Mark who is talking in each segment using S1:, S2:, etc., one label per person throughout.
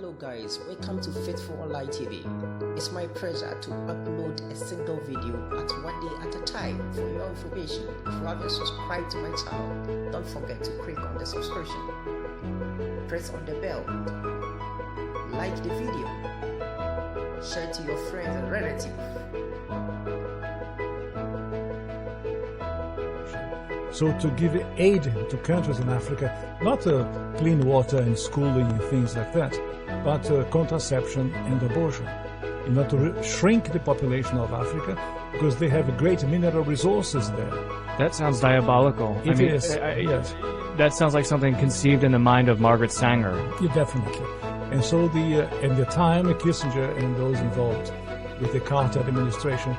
S1: Hello guys, welcome to Faithful Online TV. It's my pleasure to upload a single video at one day at a time for your information. If you haven't subscribed to my channel, don't forget to click on the subscription, press on the bell, like the video, share to your friends and relatives.
S2: So to give aid to countries in Africa, not clean water and schooling and things like that, but contraception and abortion, in order to shrink the population of Africa, because they have great mineral resources there.
S3: That sounds diabolical.
S2: It is, yes.
S3: That sounds like something conceived in the mind of Margaret Sanger.
S2: Yeah, definitely. And so at the time, Kissinger and those involved with the Carter administration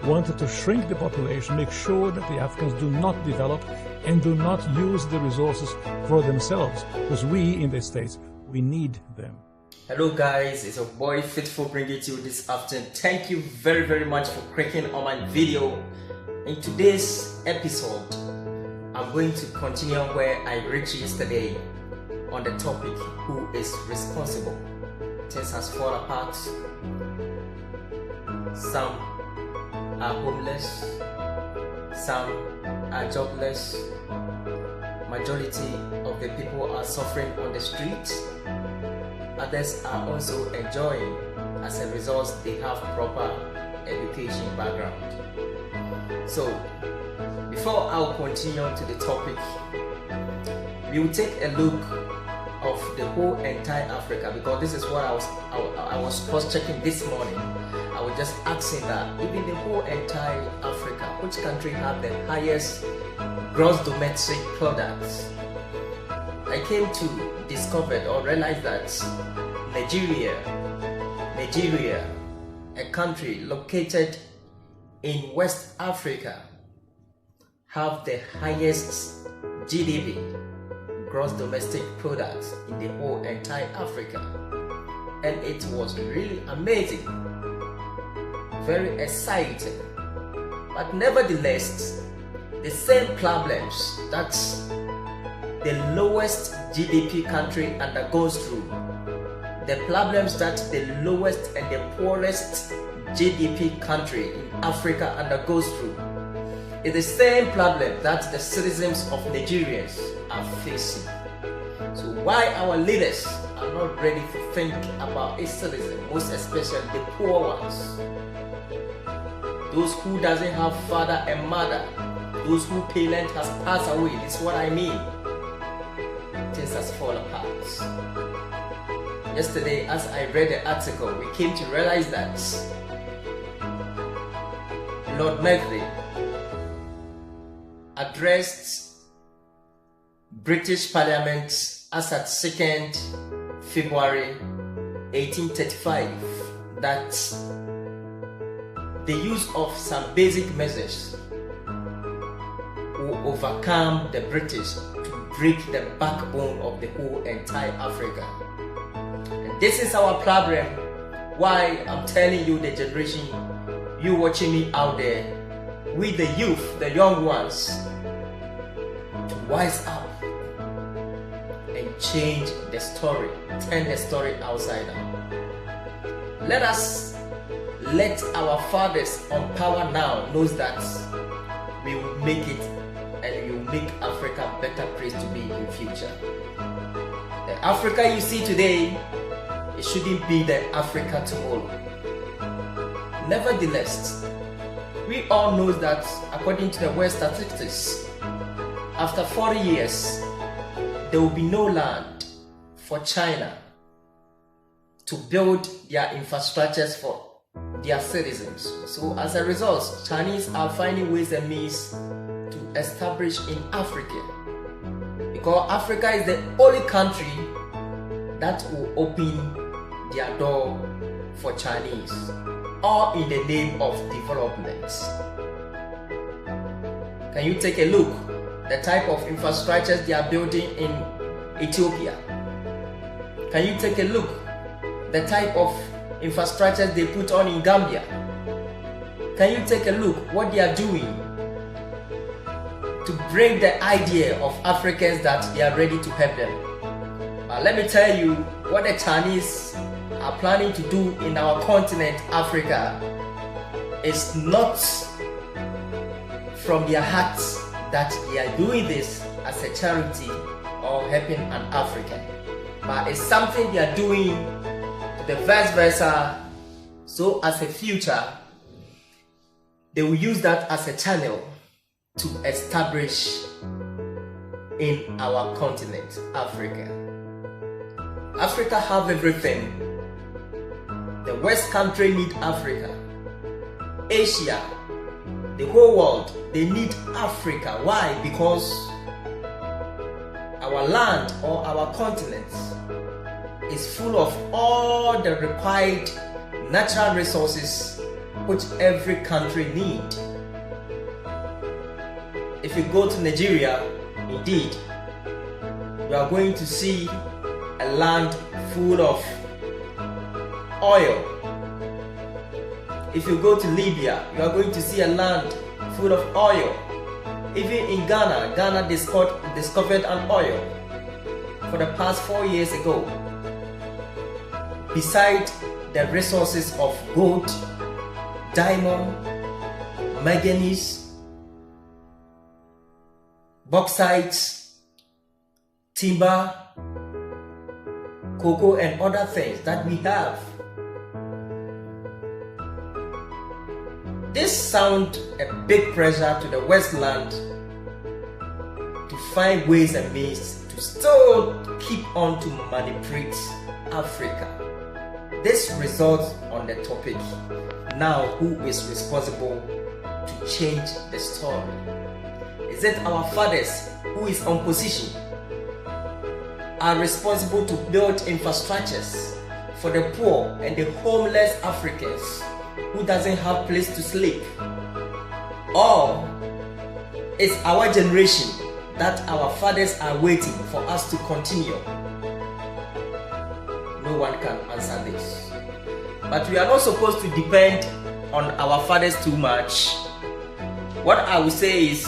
S2: wanted to shrink the population, make sure that the Africans do not develop and do not use the resources for themselves, because we in the States, we need them.
S1: Hello guys, it's your boy Faithful bringing to you this afternoon. Thank you very much for clicking on my video. In today's episode, I'm going to continue where I reached yesterday on the topic, who is responsible? Things has fallen apart. Some are homeless, some are jobless, majority of the people are suffering on the streets, others are also enjoying. As a result, they have proper education background. So before I'll continue to the topic, we will take a look of the whole entire Africa, because this is what I was cross-checking this morning. I was just asking that even the whole entire Africa, which country have the highest gross domestic products? I came to discover or realize that Nigeria, a country located in West Africa, have the highest GDP, gross domestic products, in the whole entire Africa. And it was really amazing, very exciting. But nevertheless, the same problems that the lowest GDP country undergoes through, the problems that the lowest and the poorest GDP country in Africa undergoes through, is the same problem that the citizens of Nigerians are facing. So why our leaders are not ready to think about its citizens, most especially the poor ones, those who doesn't have father and mother, those who parent has passed away? This is what I mean. Things has fallen apart. Yesterday, as I read the article, we came to realize that Lord Macaulay addressed British Parliament as at 2nd February 1835 that the use of some basic measures will overcome the British to break the backbone of the whole entire Africa. And this is our problem, why I'm telling you, the generation, you watching me out there, with the youth, the young ones, to wise up and change the story, turn the story upside down. Let our fathers on power now knows that we will make it, and we will make Africa a better place to be in future. The Africa you see today, it shouldn't be the Africa tomorrow. Nevertheless, we all know that according to the World Statistics, after 40 years, there will be no land for China to build their infrastructures for their citizens. So as a result, Chinese are finding ways and means to establish in Africa, because Africa is the only country that will open their door for Chinese, all in the name of development. Can you take a look the type of infrastructures they are building in Ethiopia? Can you take a look the type of infrastructures they put on in Gambia? Can you take a look what they are doing to bring the idea of Africans that they are ready to help them? Let me tell you, what the Chinese are planning to do in our continent, Africa, is not from their hearts that they are doing this as a charity or helping an African, but it's something they are doing to the vice versa, so as a future they will use that as a channel to establish in our continent, Africa. Africa have everything. The West country need Africa. Asia, the whole world, they need Africa. Why? Because our land or our continent is full of all the required natural resources which every country needs. If you go to Nigeria, indeed, you are going to see a land full of oil. If you go to Libya, you are going to see a land full of oil. Even in Ghana discovered an oil for the past 4 years ago. Beside the resources of gold, diamond, manganese, bauxite, timber, cocoa, and other things that we have. This sounds a big pressure to the Westland to find ways and means to still keep on to manipulate Africa. This results on the topic, now who is responsible to change the story? Is it our fathers who is on position are responsible to build infrastructures for the poor and the homeless Africans who doesn't have place to sleep? Or it's our generation that our fathers are waiting for us to continue? No one can answer this. But we are not supposed to depend on our fathers too much. What I will say is,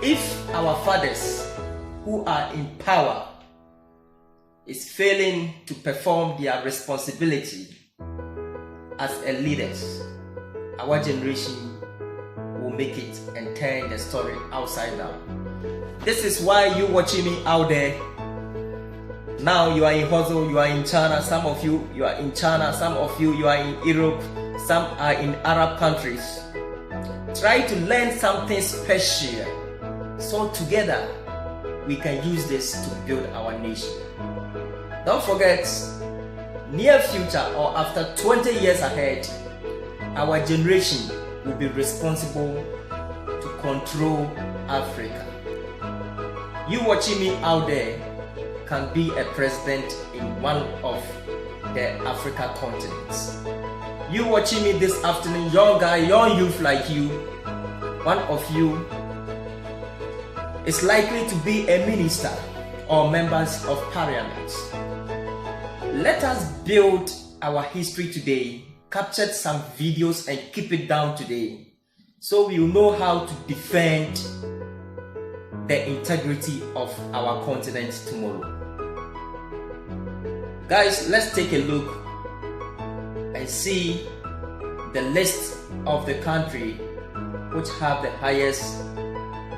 S1: if our fathers who are in power is failing to perform their responsibility as a leaders, our generation will make it and turn the story upside down. This is why you watching me out there. Now you are in hustle, you are in China, some of you are in China, some of you are in Europe, some are in Arab countries. Try to learn something special, so together we can use this to build our nation. Don't forget, near future or after 20 years ahead, our generation will be responsible to control Africa. You watching me out there can be a president in one of the Africa continents. You watching me this afternoon, young guy, young youth like you, one of you is likely to be a minister or members of parliament. Let us build our history today, capture some videos and keep it down today, so we will know how to defend the integrity of our continent tomorrow. Guys, let's take a look and see the list of the country which have the highest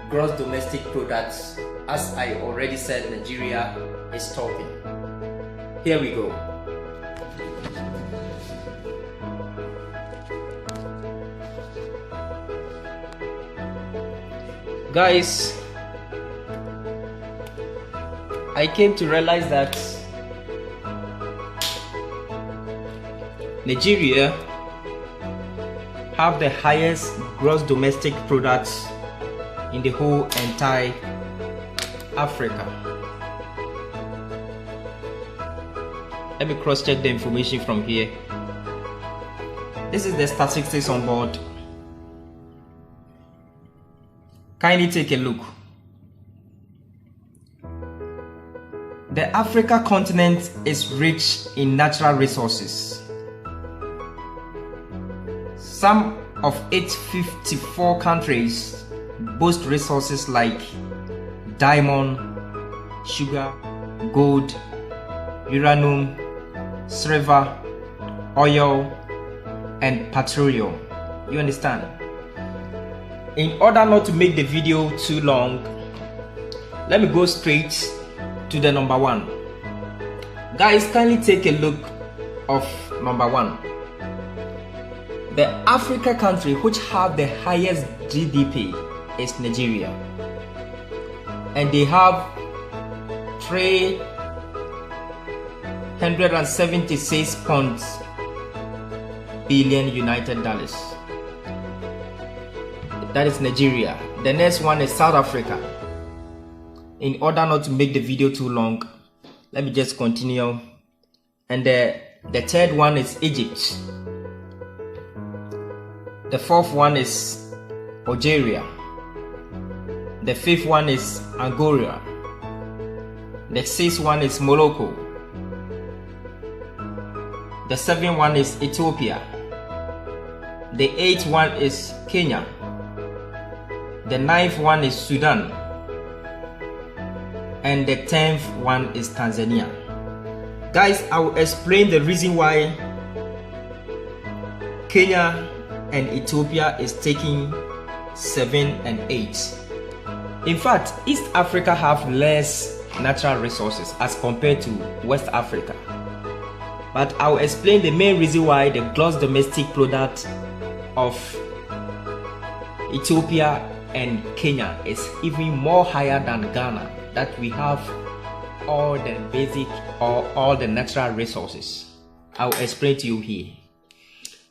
S1: gross domestic products. As I already said, Nigeria is topping. Here we go. Guys, I came to realize that Nigeria have the highest gross domestic products in the whole entire Africa. Let me cross-check the information from here. This is the statistics on board. Kindly take a look. The Africa continent is rich in natural resources. Some of its 54 countries boast resources like diamond, sugar, gold, uranium, silver, oil, and petroleum. You understand? In order not to make the video too long, let me go straight to the number one. Guys, kindly take a look of number one. The Africa country which have the highest GDP is Nigeria, and they have 376 billion United dollars. That is Nigeria. The next one is South Africa. In order not to make the video too long, let me just continue. And the third one is Egypt. The fourth one is Algeria. The fifth one is Angola. The sixth one is Morocco. The seventh one is Ethiopia. The eighth one is Kenya. The ninth one is Sudan. And the 10th one is Tanzania. Guys, I will explain the reason why Kenya and Ethiopia is taking 7 and 8. In fact, East Africa have less natural resources as compared to West Africa. But I will explain the main reason why the gross domestic product of Ethiopia and Kenya is even more higher than Ghana, that we have all the basic or all the natural resources. I will explain to you here.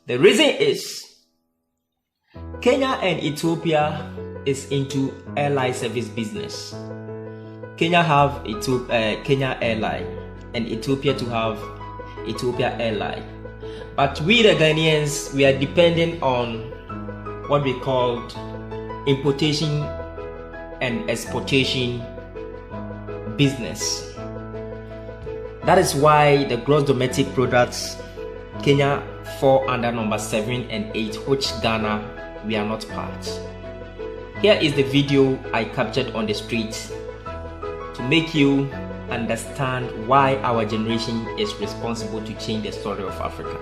S1: The reason is Kenya and Ethiopia is into airline service business. Kenya have Kenya Airline and Ethiopia to have Ethiopia Airline. But we the Ghanaians, we are dependent on what we call importation and exportation business. That is why the gross domestic products, Kenya fall under number 7 and 8, which Ghana, we are not part. Here is the video I captured on the street to make you understand why our generation is responsible to change the story of Africa.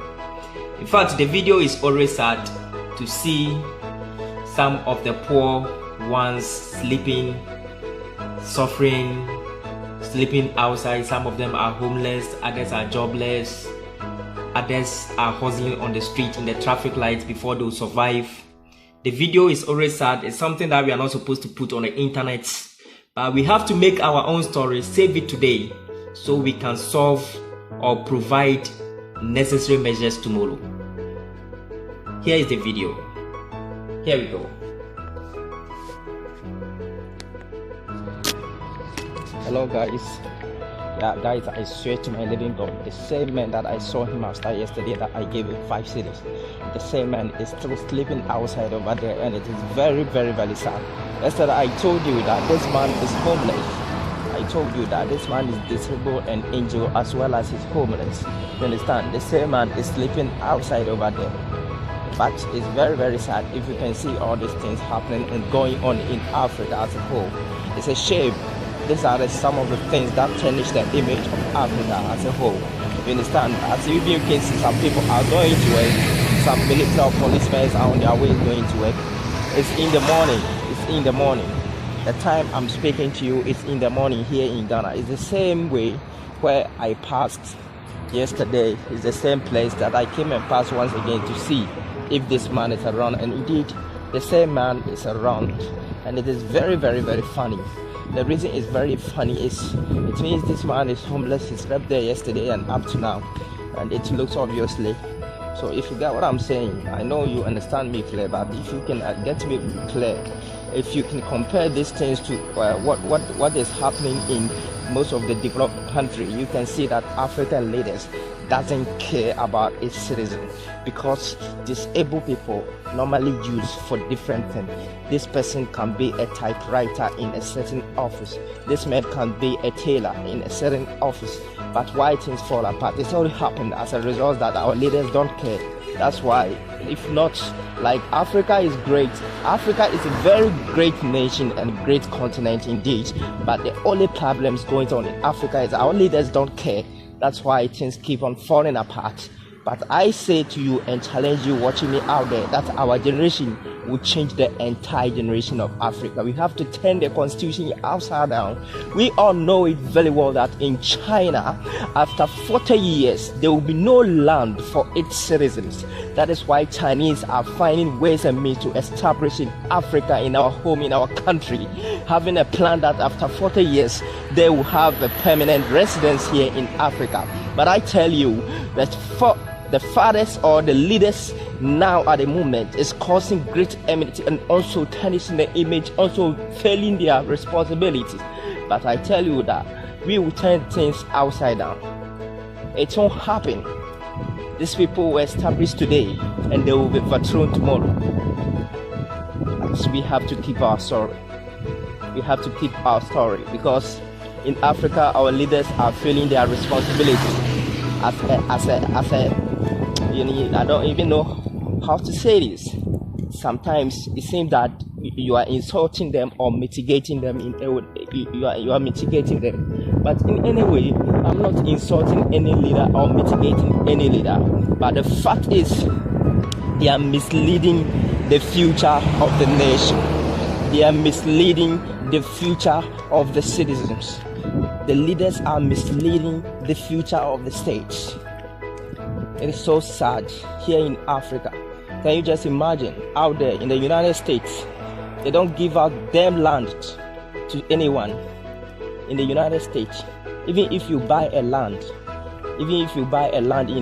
S1: In fact, the video is always sad to see some of the poor ones sleeping, suffering, sleeping outside. Some of them are homeless, others are jobless, others are hustling on the street in the traffic lights before they survive. The video is always sad. It's something that we are not supposed to put on the internet, but we have to make our own story, save it today, so we can solve or provide necessary measures tomorrow. Here is the video. Here we go. Hello guys. Yeah guys, I swear to my living God, the same man that I saw him outside yesterday that I gave him 5 cities, the same man is still sleeping outside over there, and it is very, very, very sad. Yesterday I told you that this man is homeless. I told you that this man is disabled and injured as well as he's homeless. You understand? The same man is sleeping outside over there. But it's very, very sad if you can see all these things happening and going on in Africa as a whole. It's a shame. These are some of the things that tarnish the image of Africa as a whole. You understand? As you can see, some people are going to work, some military or policemen are on their way going to work. It's in the morning. It's in the morning. The time I'm speaking to you is in the morning here in Ghana. It's the same way where I passed yesterday. It's the same place that I came and passed once again to see if this man is around, and indeed the same man is around, and it is very, very, very funny. The reason it's very funny is it means this man is homeless. He slept there yesterday and up to now, and it looks obviously. So if you get what I'm saying, I know you understand me clear, but if you can get me clear, if you can compare these things to what is happening in most of the developed countries, you can see that African leaders doesn't care about its citizens, because disabled people normally use for different things. This person can be a typewriter in a certain office. This man can be a tailor in a certain office. But why things fall apart? It's already happened as a result that our leaders don't care. That's why, if not, like Africa is great. Africa is a very great nation and great continent indeed. But the only problems going on in Africa is our leaders don't care.
S4: That's why things keep on falling apart. But I say to you and challenge you watching me out there that our generation will change the entire generation of Africa. We have to turn the constitution upside down. We all know it very well that in China, after 40 years, there will be no land for its citizens. That is why Chinese are finding ways and means to establish in Africa, in our home, in our country, having a plan that after 40 years, they will have a permanent residence here in Africa. But I tell you that for the fathers or the leaders now at the moment is causing great enmity and also tarnishing the image, also failing their responsibilities. But I tell you that we will turn things upside down. It won't happen. These people were established today and they will be overthrown tomorrow. But we have to keep our story. We have to keep our story because in Africa our leaders are failing their responsibility. I don't even know how to say this. Sometimes it seems that you are insulting them or mitigating them in a way. You are mitigating them. But in any way, I'm not insulting any leader or mitigating any leader. But the fact is, they are misleading the future of the nation. They are misleading the future of the citizens. The leaders are misleading the future of the states. It is so sad here in Africa. Can you just imagine out there in the United States, they don't give out them land to anyone in the United States. Even if you buy a land, in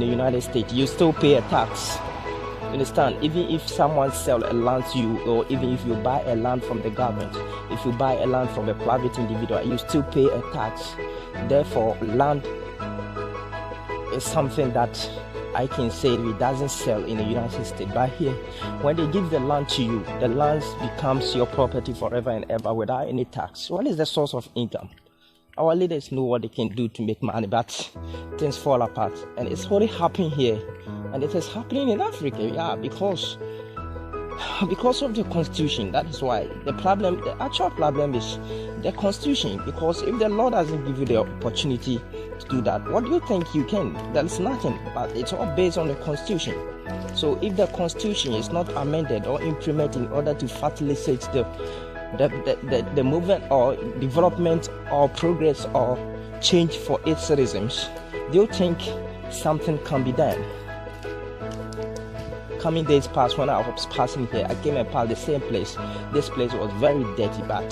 S4: the United States, you still pay a tax. You understand? Even if someone sells a land to you, or even if you buy a land from the government, if you buy a land from a private individual, you still pay a tax. Therefore, land is something that I can say it doesn't sell in the United States. But here, when they give the land to you, the land becomes your property forever and ever without any tax. What is the source of income? Our leaders know what they can do to make money, but things fall apart. And it's already happening here. And it is happening in Africa, because of the constitution. That is why the actual problem is the constitution. Because if the Lord doesn't give you the opportunity to do that, what do you think you can? There's nothing, but it's all based on the constitution. So if the constitution is not amended or implemented in order to facilitate the movement or development or progress or change for its citizens, do you think something can be done? Coming days past, when I was passing here, I came and passed the same place. This place was very dirty, but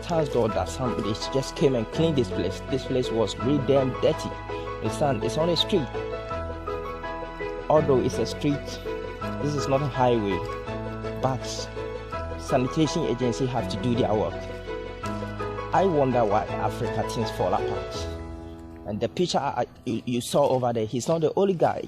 S4: thank God that somebody just came and cleaned this place. This place was really damn dirty. It's on a street. Although it's a street, this is not a highway, but sanitation agency have to do their work. I wonder why Africa things fall apart. And the picture you saw over there, he's not the only guy.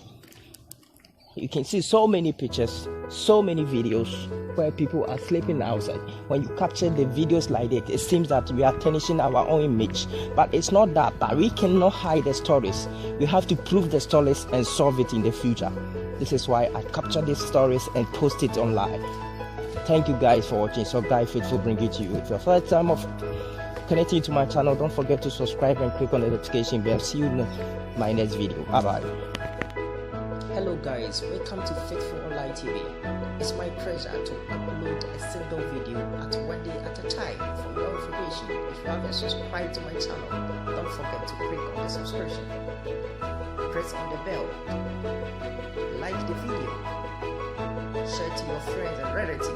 S4: You can see so many pictures, so many videos where people are sleeping outside. When you capture the videos like that, it seems that we are tarnishing our own image. But it's not that. But we cannot hide the stories. We have to prove the stories and solve it in the future. This is why I capture these stories and post it online. Thank you guys for watching. So Guy Faithful bring it to you. If your first time of connecting to my channel, don't forget to subscribe and click on the notification bell. See you in my next video. Bye bye.
S1: Hello guys, welcome to Faithful Online TV. It's my pleasure to upload a single video at one day at a time. For your information, if you haven't subscribed to my channel, don't forget to click on the subscription, press on the bell, like the video, share to your friends and relatives.